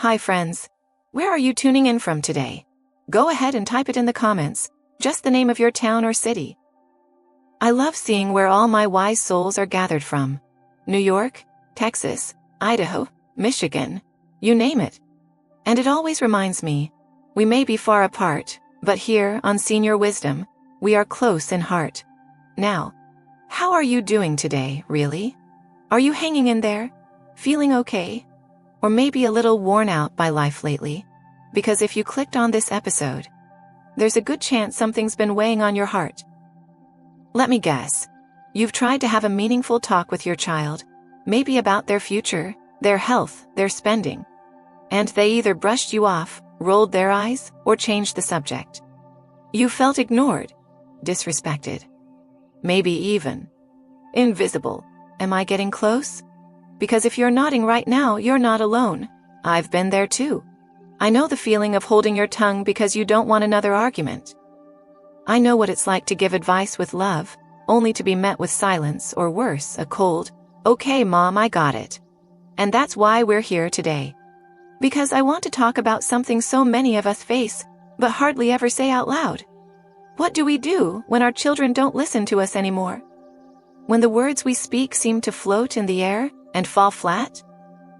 Hi friends. Where are you tuning in from today? Go ahead and type it in the comments, just the name of your town or city. I love seeing where all my wise souls are gathered from. New York, Texas, Idaho, Michigan, you name it. And it always reminds me, we may be far apart, but here on Senior Wisdom, we are close in heart. Now, how are you doing today, really? Are you hanging in there? Feeling okay? Or maybe a little worn out by life lately? Because if you clicked on this episode, there's a good chance something's been weighing on your heart. Let me guess. You've tried to have a meaningful talk with your child, maybe about their future, their health, their spending. And they either brushed you off, rolled their eyes, or changed the subject. You felt ignored, disrespected, maybe even invisible. Am I getting close? Because if you're nodding right now, you're not alone. I've been there too. I know the feeling of holding your tongue because you don't want another argument. I know what it's like to give advice with love, only to be met with silence or worse, a cold, "Okay, Mom, I got it." And that's why we're here today. Because I want to talk about something so many of us face, but hardly ever say out loud. What do we do when our children don't listen to us anymore? When the words we speak seem to float in the air and fall flat?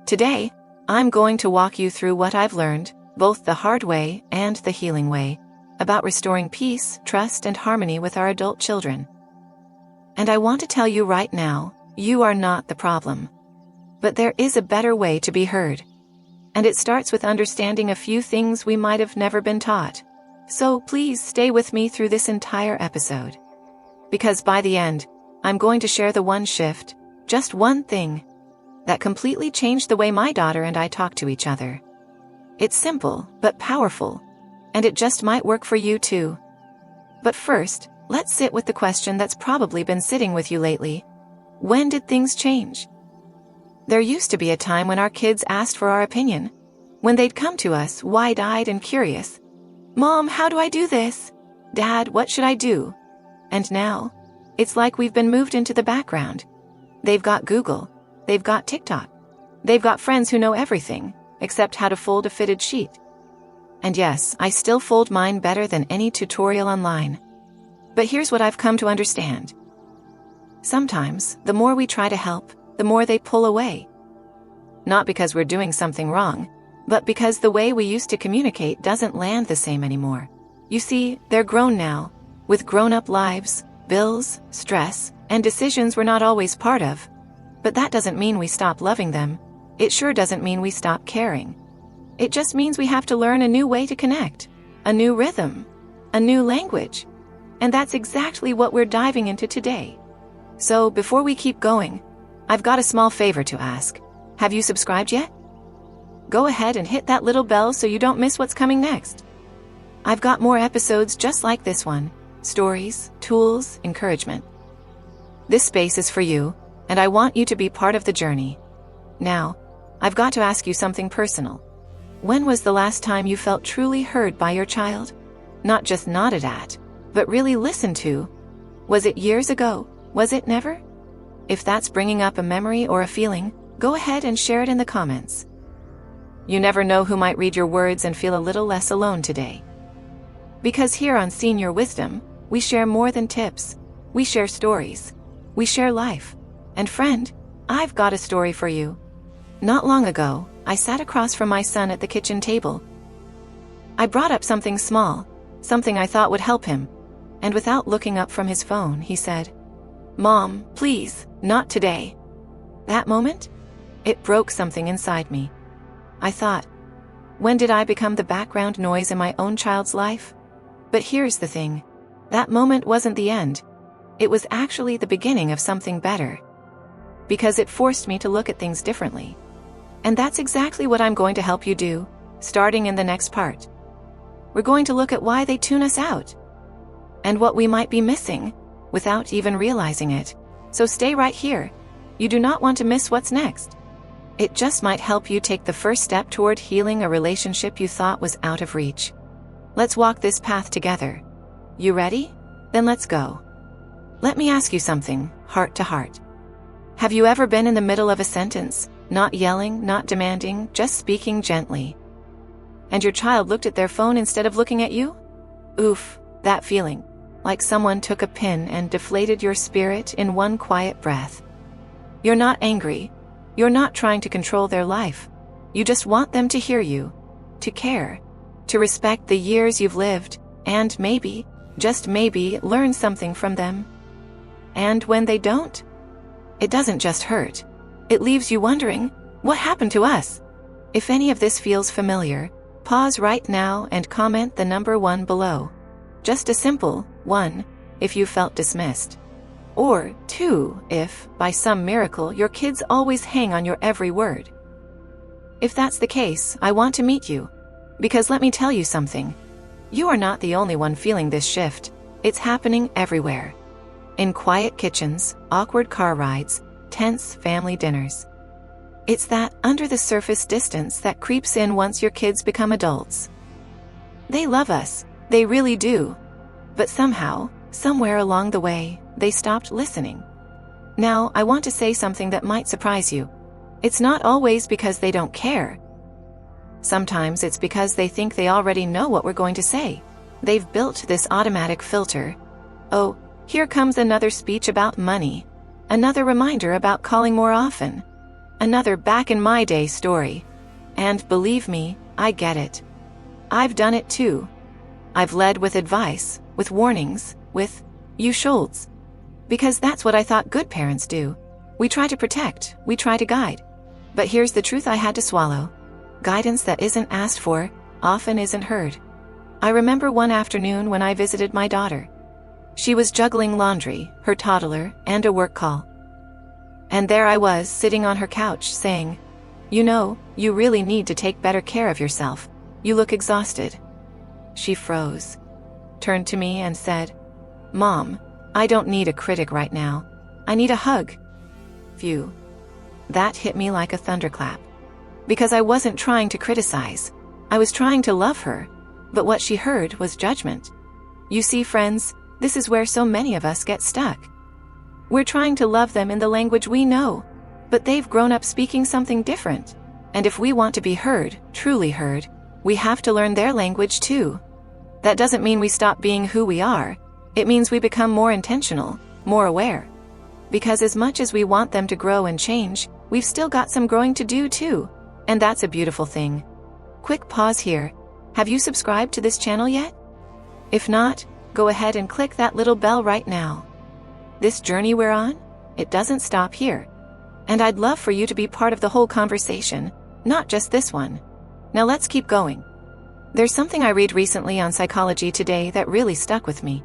Today, I'm going to walk you through what I've learned, both the hard way and the healing way, about restoring peace, trust, and harmony with our adult children. And I want to tell you right now, you are not the problem. But there is a better way to be heard. And it starts with understanding a few things we might have never been taught. So please stay with me through this entire episode. Because by the end, I'm going to share the one shift, just one thing, that completely changed the way my daughter and I talk to each other. It's simple, but powerful, and it just might work for you too. But first, let's sit with the question that's probably been sitting with you lately. When did things change? There used to be a time when our kids asked for our opinion, when they'd come to us wide-eyed and curious. "Mom, how do I do this? Dad, what should I do?" And now, it's like we've been moved into the background. They've got Google. They've got TikTok. They've got friends who know everything, except how to fold a fitted sheet. And yes, I still fold mine better than any tutorial online. But here's what I've come to understand. Sometimes, the more we try to help, the more they pull away. Not because we're doing something wrong, but because the way we used to communicate doesn't land the same anymore. You see, they're grown now, with grown-up lives, bills, stress, and decisions we're not always part of. But that doesn't mean we stop loving them. It sure doesn't mean we stop caring. It just means we have to learn a new way to connect, a new rhythm, a new language. And that's exactly what we're diving into today. So before we keep going, I've got a small favor to ask. Have you subscribed yet? Go ahead and hit that little bell so you don't miss what's coming next. I've got more episodes just like this one. Stories, tools, encouragement. This space is for you, and I want you to be part of the journey. Now, I've got to ask you something personal. When was the last time you felt truly heard by your child? Not just nodded at, but really listened to? Was it years ago? Was it never? If that's bringing up a memory or a feeling, go ahead and share it in the comments. You never know who might read your words and feel a little less alone today. Because here on Senior Wisdom, we share more than tips. We share stories. We share life. And friend, I've got a story for you. Not long ago, I sat across from my son at the kitchen table. I brought up something small, something I thought would help him. And without looking up from his phone, he said, "Mom, please, not today." That moment, it broke something inside me. I thought, when did I become the background noise in my own child's life? But here's the thing. That moment wasn't the end. It was actually the beginning of something better. Because it forced me to look at things differently. And that's exactly what I'm going to help you do, starting in the next part. We're going to look at why they tune us out. And what we might be missing, without even realizing it. So stay right here. You do not want to miss what's next. It just might help you take the first step toward healing a relationship you thought was out of reach. Let's walk this path together. You ready? Then let's go. Let me ask you something, heart to heart. Have you ever been in the middle of a sentence, Not yelling, not demanding, just speaking gently. And your child looked at their phone instead of looking at you? Oof, that feeling. Like someone took a pin and deflated your spirit in one quiet breath. You're not angry. You're not trying to control their life. You just want them to hear you, to care, to respect the years you've lived, and maybe, just maybe, learn something from them. And when they don't, it doesn't just hurt. It leaves you wondering, what happened to us? If any of this feels familiar, pause right now and comment the number 1 below. Just a simple 1 if you felt dismissed. Or 2 if, by some miracle, your kids always hang on your every word. If that's the case, I want to meet you. Because let me tell you something. You are not the only one feeling this shift. It's happening everywhere. In quiet kitchens, awkward car rides, tense family dinners. It's that under-the-surface distance that creeps in once your kids become adults. They love us. They really do. But somehow, somewhere along the way, they stopped listening. Now, I want to say something that might surprise you. It's not always because they don't care. Sometimes it's because they think they already know what we're going to say. They've built this automatic filter. Oh, here comes another speech about money. Another reminder about calling more often. Another back in my day story. And believe me, I get it. I've done it too. I've led with advice, with warnings, with, you shoulds. Because that's what I thought good parents do. We try to protect, we try to guide. But here's the truth I had to swallow. Guidance that isn't asked for, often isn't heard. I remember one afternoon when I visited my daughter. She was juggling laundry, her toddler, and a work call. And there I was, sitting on her couch, saying, "You know, you really need to take better care of yourself. You look exhausted." She froze, turned to me and said, "Mom, I don't need a critic right now. I need a hug." Phew. That hit me like a thunderclap. Because I wasn't trying to criticize. I was trying to love her. But what she heard was judgment. You see, friends, this is where so many of us get stuck. We're trying to love them in the language we know, but they've grown up speaking something different. And if we want to be heard, truly heard, we have to learn their language too. That doesn't mean we stop being who we are. It means we become more intentional, more aware. Because as much as we want them to grow and change, we've still got some growing to do too. And that's a beautiful thing. Quick pause here. Have you subscribed to this channel yet? If not, go ahead and click that little bell right now. This journey we're on, it doesn't stop here. And I'd love for you to be part of the whole conversation, not just this one. Now let's keep going. There's something I read recently on Psychology Today that really stuck with me.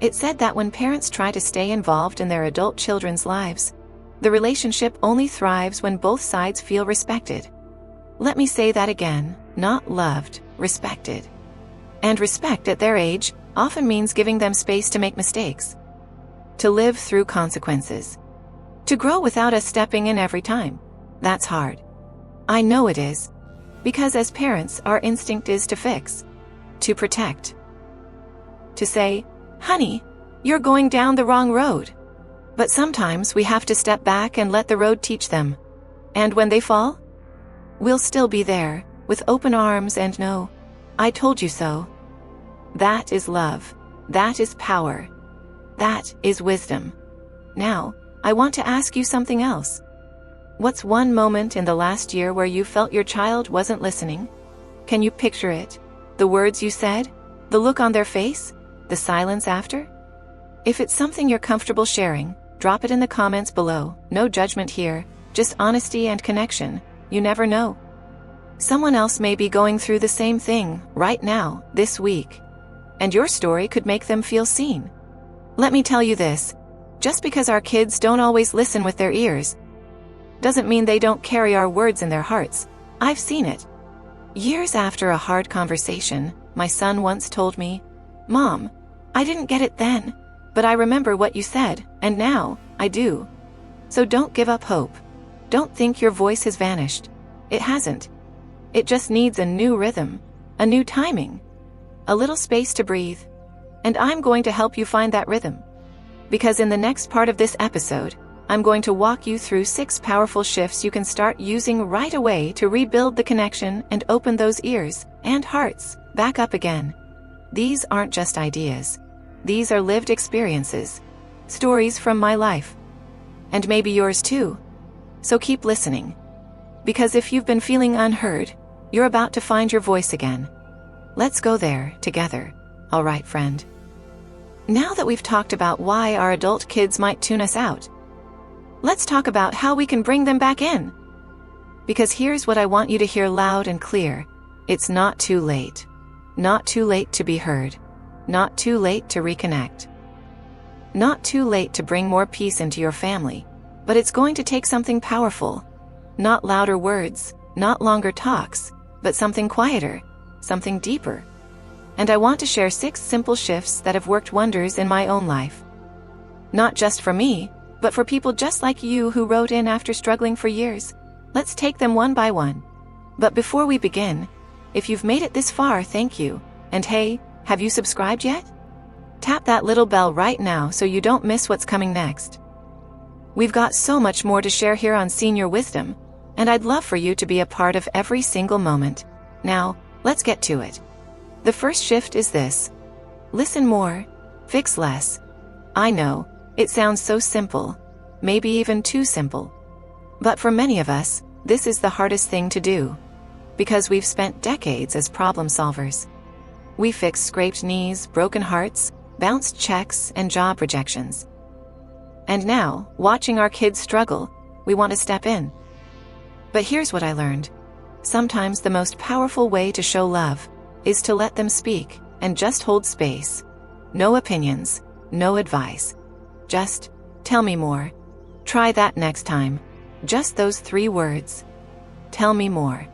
It said that when parents try to stay involved in their adult children's lives, the relationship only thrives when both sides feel respected. Let me say that again, not loved, respected. And respect at their age often means giving them space to make mistakes, to live through consequences, to grow without us stepping in every time. That's hard. I know it is. Because as parents, our instinct is to fix, to protect, to say, "Honey, you're going down the wrong road." But sometimes we have to step back and let the road teach them. And when they fall, we'll still be there, with open arms and know, "I told you so." That is love. That is power. That is wisdom. Now, I want to ask you something else. What's one moment in the last year where you felt your child wasn't listening? Can you picture it? The words you said? The look on their face? The silence after? If it's something you're comfortable sharing, drop it in the comments below. No judgment here, just honesty and connection. You never know. Someone else may be going through the same thing right now, this week. And your story could make them feel seen. Let me tell you this. Just because our kids don't always listen with their ears, doesn't mean they don't carry our words in their hearts. I've seen it. Years after a hard conversation, my son once told me, "Mom, I didn't get it then, but I remember what you said, and now, I do." So don't give up hope. Don't think your voice has vanished. It hasn't. It just needs a new rhythm, a new timing, a little space to breathe. And I'm going to help you find that rhythm. Because in the next part of this episode, I'm going to walk you through 6 powerful shifts you can start using right away to rebuild the connection and open those ears and hearts back up again. These aren't just ideas. These are lived experiences, stories from my life. And maybe yours too. So keep listening. Because if you've been feeling unheard, you're about to find your voice again. Let's go there together. All right, friend. Now that we've talked about why our adult kids might tune us out, let's talk about how we can bring them back in. Because here's what I want you to hear loud and clear. It's not too late. Not too late to be heard. Not too late to reconnect. Not too late to bring more peace into your family. But it's going to take something powerful. Not louder words, not longer talks, but something quieter, something deeper. And I want to share 6 simple shifts that have worked wonders in my own life. Not just for me, but for people just like you who wrote in after struggling for years. Let's take them one by one. But before we begin, if you've made it this far, thank you. And hey, have you subscribed yet? Tap that little bell right now so you don't miss what's coming next. We've got so much more to share here on Senior Wisdom, and I'd love for you to be a part of every single moment. Now, let's get to it. The first shift is this. Listen more, fix less. I know, it sounds so simple, maybe even too simple. But for many of us, this is the hardest thing to do. Because we've spent decades as problem solvers. We fixed scraped knees, broken hearts, bounced checks, and job rejections. And now, watching our kids struggle, we want to step in. But here's what I learned. Sometimes the most powerful way to show love is to let them speak and just hold space. No opinions, no advice. Just, tell me more. Try that next time. Just those 3 words. Tell me more.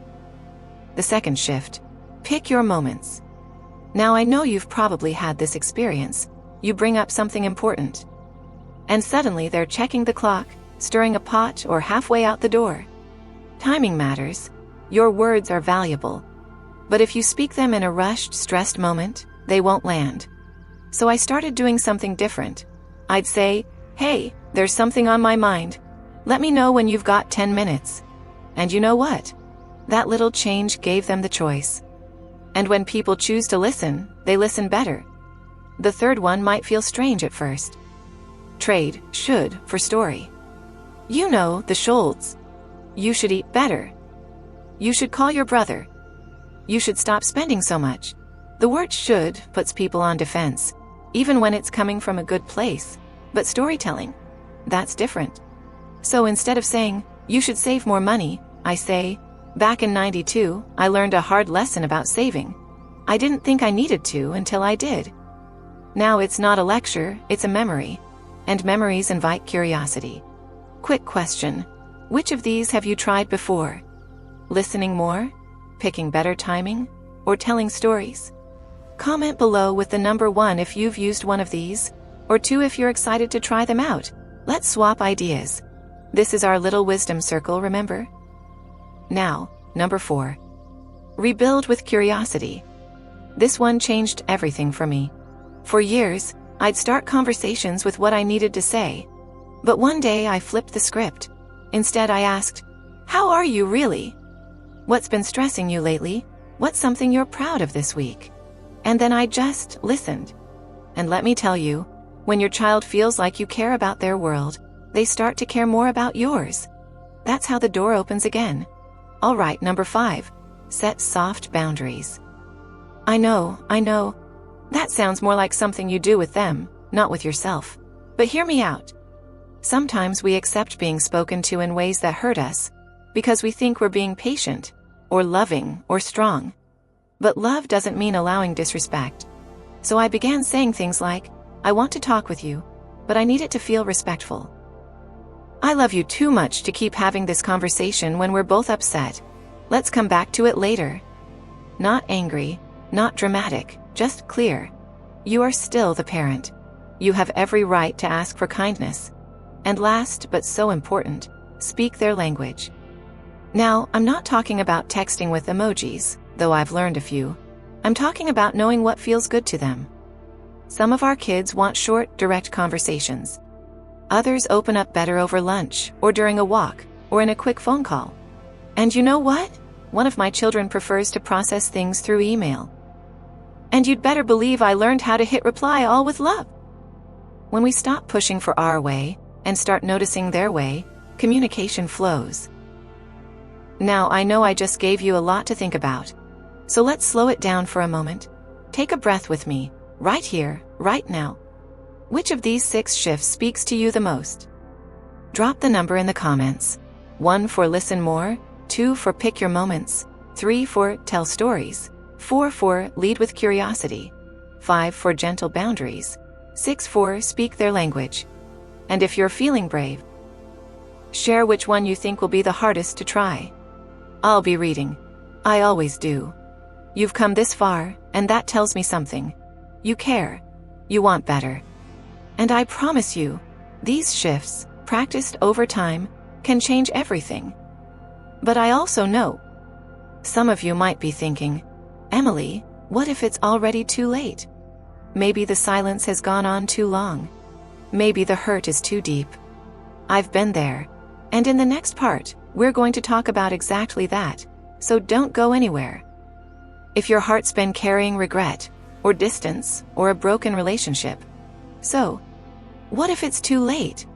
The second shift. Pick your moments. Now I know you've probably had this experience. You bring up something important. And suddenly they're checking the clock, stirring a pot, or halfway out the door. Timing matters. Your words are valuable. But if you speak them in a rushed, stressed moment, they won't land. So I started doing something different. I'd say, hey, there's something on my mind. Let me know when you've got 10 minutes. And you know what? That little change gave them the choice. And when people choose to listen, they listen better. The third one might feel strange at first. Trade should for story. You know, the shoulds. You should eat better. You should call your brother. You should stop spending so much. The word should puts people on defense, even when it's coming from a good place. But storytelling, that's different. So instead of saying, you should save more money, I say, back in '92, I learned a hard lesson about saving. I didn't think I needed to until I did. Now it's not a lecture, it's a memory. And memories invite curiosity. Quick question. Which of these have you tried before? Listening more? Picking better timing? Or telling stories? Comment below with the number 1 if you've used one of these, or 2 if you're excited to try them out. Let's swap ideas. This is our little wisdom circle, remember? Now, number 4. Rebuild with curiosity. This one changed everything for me. For years, I'd start conversations with what I needed to say. But one day I flipped the script. Instead I asked, how are you really? What's been stressing you lately? What's something you're proud of this week? And then I just listened. And let me tell you, when your child feels like you care about their world, they start to care more about yours. That's how the door opens again. All right, number 5. Set soft boundaries. I know. That sounds more like something you do with them, not with yourself. But hear me out. Sometimes we accept being spoken to in ways that hurt us, because we think we're being patient, or loving, or strong. But love doesn't mean allowing disrespect. So I began saying things like, I want to talk with you, but I need it to feel respectful. I love you too much to keep having this conversation when we're both upset. Let's come back to it later. Not angry, not dramatic, just clear. You are still the parent. You have every right to ask for kindness. And last but so important, speak their language. Now, I'm not talking about texting with emojis, though I've learned a few. I'm talking about knowing what feels good to them. Some of our kids want short, direct conversations. Others open up better over lunch, or during a walk, or in a quick phone call. And you know what? One of my children prefers to process things through email. And you'd better believe I learned how to hit reply all with love. When we stop pushing for our way and start noticing their way, communication flows. Now, I know I just gave you a lot to think about. So let's slow it down for a moment. Take a breath with me, right here, right now. Which of these 6 shifts speaks to you the most? Drop the number in the comments. 1 for listen more, 2 for pick your moments, 3 for tell stories, 4 for lead with curiosity, 5 for gentle boundaries, 6 for speak their language. And if you're feeling brave, share which one you think will be the hardest to try. I'll be reading. I always do. You've come this far, and that tells me something. You care. You want better. And I promise you, these shifts, practiced over time, can change everything. But I also know, some of you might be thinking, Emily, what if it's already too late? Maybe the silence has gone on too long. Maybe the hurt is too deep. I've been there. And in the next part, we're going to talk about exactly that, so don't go anywhere. If your heart's been carrying regret, or distance, or a broken relationship, so, what if it's too late?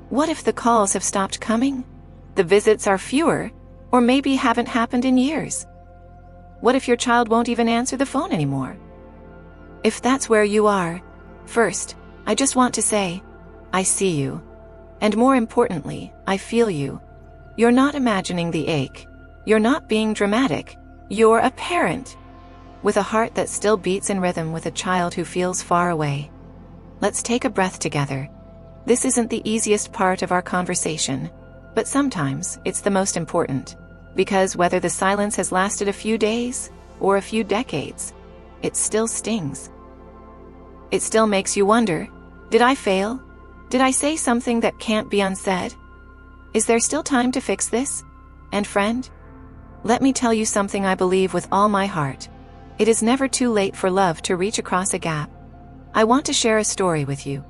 What if the calls have stopped coming? The visits are fewer, or maybe haven't happened in years? What if your child won't even answer the phone anymore? If that's where you are, first, I just want to say, I see you. And more importantly, I feel you. You're not imagining the ache. You're not being dramatic. You're a parent, with a heart that still beats in rhythm with a child who feels far away. Let's take a breath together. This isn't the easiest part of our conversation, but sometimes it's the most important, because whether the silence has lasted a few days or a few decades, it still stings. It still makes you wonder, did I fail? Did I say something that can't be unsaid? Is there still time to fix this? And friend, let me tell you something I believe with all my heart. It is never too late for love to reach across a gap. I want to share a story with you.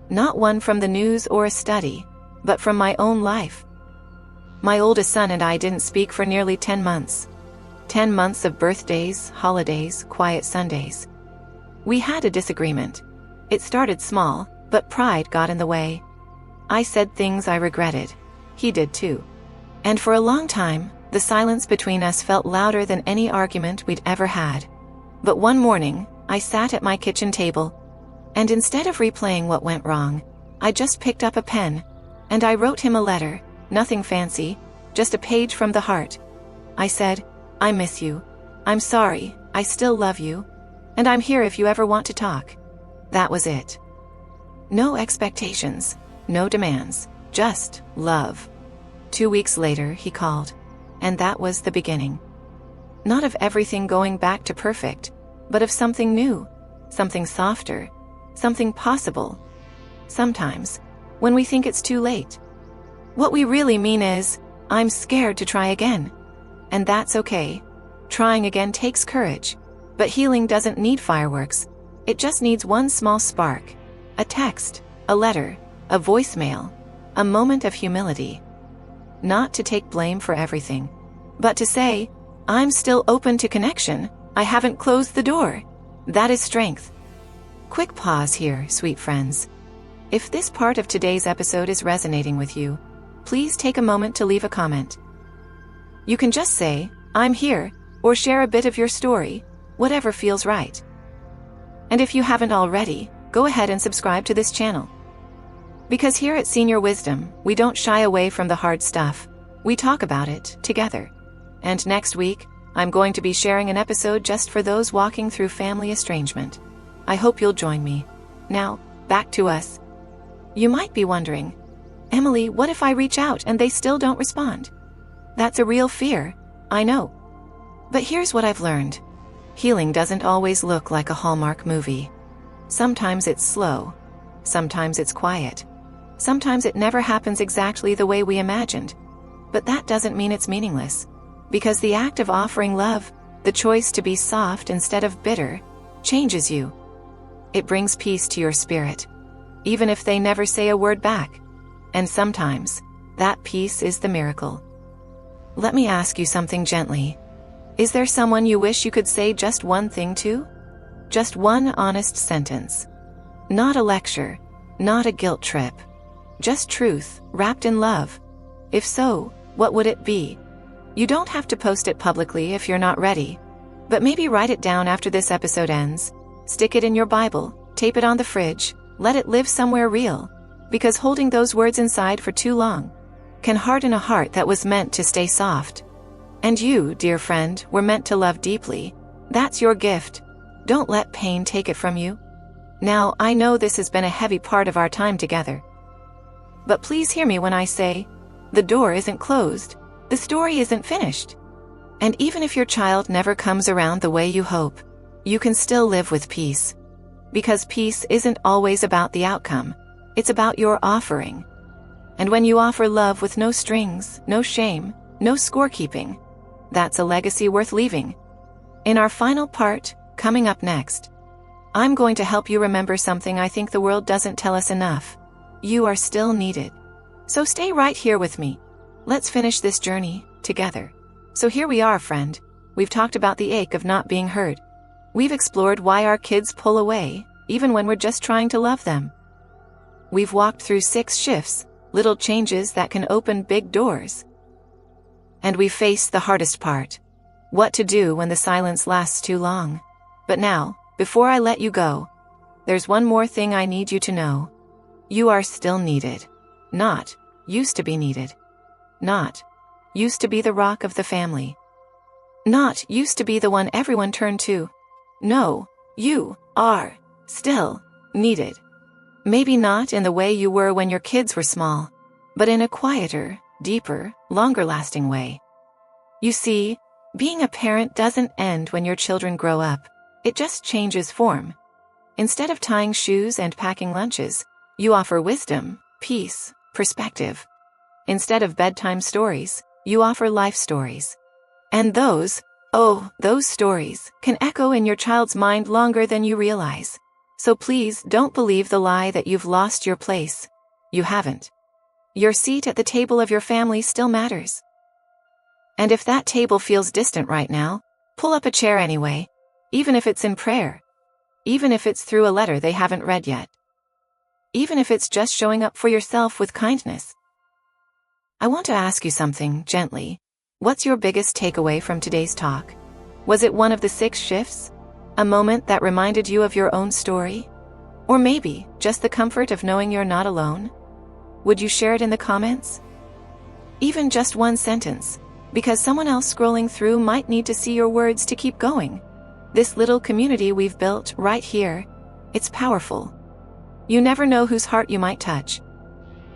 Not one from the news or a study, but from my own life. My oldest son and I didn't speak for nearly 10 months. 10 months of birthdays, holidays, quiet Sundays. We had a disagreement. It started small, but pride got in the way. I said things I regretted. He did too. And for a long time, the silence between us felt louder than any argument we'd ever had. But one morning, I sat at my kitchen table, and instead of replaying what went wrong, I just picked up a pen, and I wrote him a letter, nothing fancy, just a page from the heart. I said, I miss you. I'm sorry, I still love you. And I'm here if you ever want to talk. That was it. No expectations, no demands, just love. 2 weeks later, he called. And that was the beginning. Not of everything going back to perfect, but of something new, something softer, something possible. Sometimes, when we think it's too late, what we really mean is, I'm scared to try again. And that's okay. Trying again takes courage. But healing doesn't need fireworks. It just needs one small spark. A text, a letter, a voicemail, a moment of humility. Not to take blame for everything, but to say, I'm still open to connection. I haven't closed the door. That is strength. Quick pause here, sweet friends. If this part of today's episode is resonating with you, please take a moment to leave a comment. You can just say, I'm here, or share a bit of your story, whatever feels right. And if you haven't already, go ahead and subscribe to this channel. Because here at Senior Wisdom, we don't shy away from the hard stuff. We talk about it together. And next week, I'm going to be sharing an episode just for those walking through family estrangement. I hope you'll join me. Now, back to us. You might be wondering, Emily, what if I reach out and they still don't respond? That's a real fear, I know. But here's what I've learned. Healing doesn't always look like a Hallmark movie. Sometimes it's slow. Sometimes it's quiet. Sometimes it never happens exactly the way we imagined. But that doesn't mean it's meaningless. Because the act of offering love, the choice to be soft instead of bitter, changes you. It brings peace to your spirit. even if they never say a word back. And sometimes, that peace is the miracle. Let me ask you something gently. Is there someone you wish you could say just one thing to? Just one honest sentence. Not a lecture, not a guilt trip. Just truth, wrapped in love. If so, what would it be? You don't have to post it publicly if you're not ready. But maybe write it down after this episode ends. Stick it in your Bible, tape it on the fridge, let it live somewhere real. Because holding those words inside for too long can harden a heart that was meant to stay soft. And you, dear friend, were meant to love deeply. That's your gift. Don't let pain take it from you. Now, I know this has been a heavy part of our time together. But please hear me when I say, the door isn't closed. The story isn't finished. And even if your child never comes around the way you hope, you can still live with peace. Because peace isn't always about the outcome. It's about your offering. And when you offer love with no strings, no shame, no scorekeeping, that's a legacy worth leaving. In our final part, coming up next, I'm going to help you remember something I think the world doesn't tell us enough. You are still needed. So stay right here with me. Let's finish this journey together. So here we are, friend. We've talked about the ache of not being heard. We've explored why our kids pull away, even when we're just trying to love them. We've walked through 6 shifts, little changes that can open big doors. And we've faced the hardest part. What to do when the silence lasts too long. But now, before I let you go, there's one more thing I need you to know. You are still needed. Not used to be needed. Not used to be the rock of the family. Not used to be the one everyone turned to. No, you are still needed. Maybe not in the way you were when your kids were small, but in a quieter, deeper, longer-lasting way. You see, being a parent doesn't end when your children grow up. It just changes form. Instead of tying shoes and packing lunches, you offer wisdom, peace, perspective. Instead of bedtime stories, you offer life stories. And those stories can echo in your child's mind longer than you realize. So please don't believe the lie that you've lost your place. You haven't. Your seat at the table of your family still matters. And if that table feels distant right now, pull up a chair anyway, even if it's in prayer. Even if it's through a letter they haven't read yet. Even if it's just showing up for yourself with kindness. I want to ask you something, gently. What's your biggest takeaway from today's talk? Was it one of the 6 shifts? A moment that reminded you of your own story? Or maybe just the comfort of knowing you're not alone? Would you share it in the comments? Even just one sentence, because someone else scrolling through might need to see your words to keep going. This little community we've built right here, it's powerful. You never know whose heart you might touch.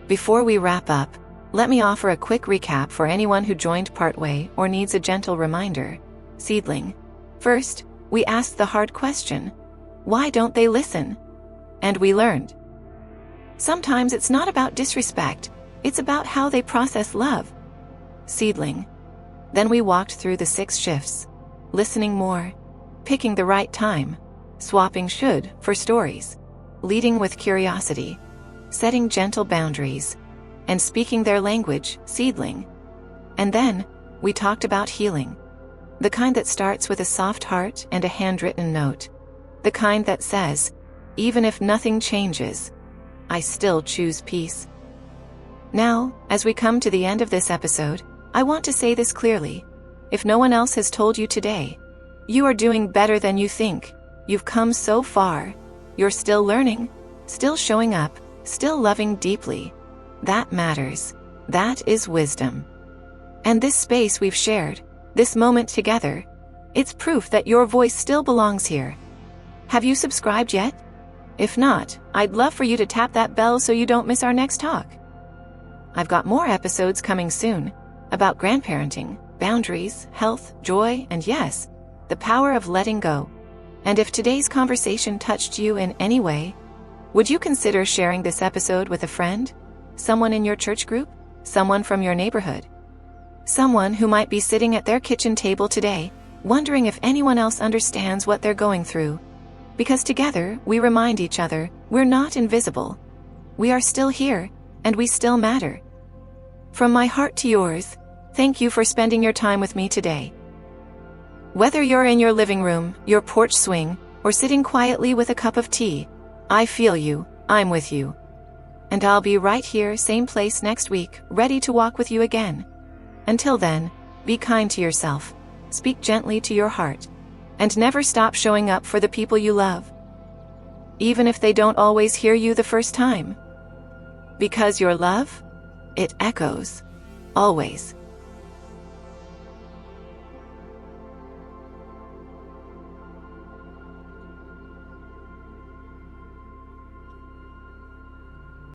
Before we wrap up, let me offer a quick recap for anyone who joined partway or needs a gentle reminder. Seedling. First, we asked the hard question, why don't they listen? And we learned. Sometimes it's not about disrespect, it's about how they process love. Seedling. Then we walked through the 6 shifts, listening more, picking the right time, swapping should for stories, leading with curiosity, setting gentle boundaries, and speaking their language, seedling. And then, we talked about healing. The kind that starts with a soft heart and a handwritten note. The kind that says, even if nothing changes, I still choose peace. Now, as we come to the end of this episode, I want to say this clearly. If no one else has told you today, you are doing better than you think. You've come so far. You're still learning, still showing up, still loving deeply. That matters. That is wisdom. And this space we've shared, this moment together, it's proof that your voice still belongs here. Have you subscribed yet? If not, I'd love for you to tap that bell so you don't miss our next talk. I've got more episodes coming soon about grandparenting, boundaries, health, joy, and yes, the power of letting go. And if today's conversation touched you in any way, would you consider sharing this episode with a friend? Someone in your church group? Someone from your neighborhood? Someone who might be sitting at their kitchen table today, wondering if anyone else understands what they're going through. Because together, we remind each other, we're not invisible, We are still here, and we still matter. From my heart to yours, thank you for spending your time with me today. Whether you're in your living room, your porch swing, or sitting quietly with a cup of tea, I feel you, I'm with you. And I'll be right here, same place next week, ready to walk with you again. Until then, be kind to yourself, speak gently to your heart, and never stop showing up for the people you love. Even if they don't always hear you the first time. Because your love, it echoes. Always.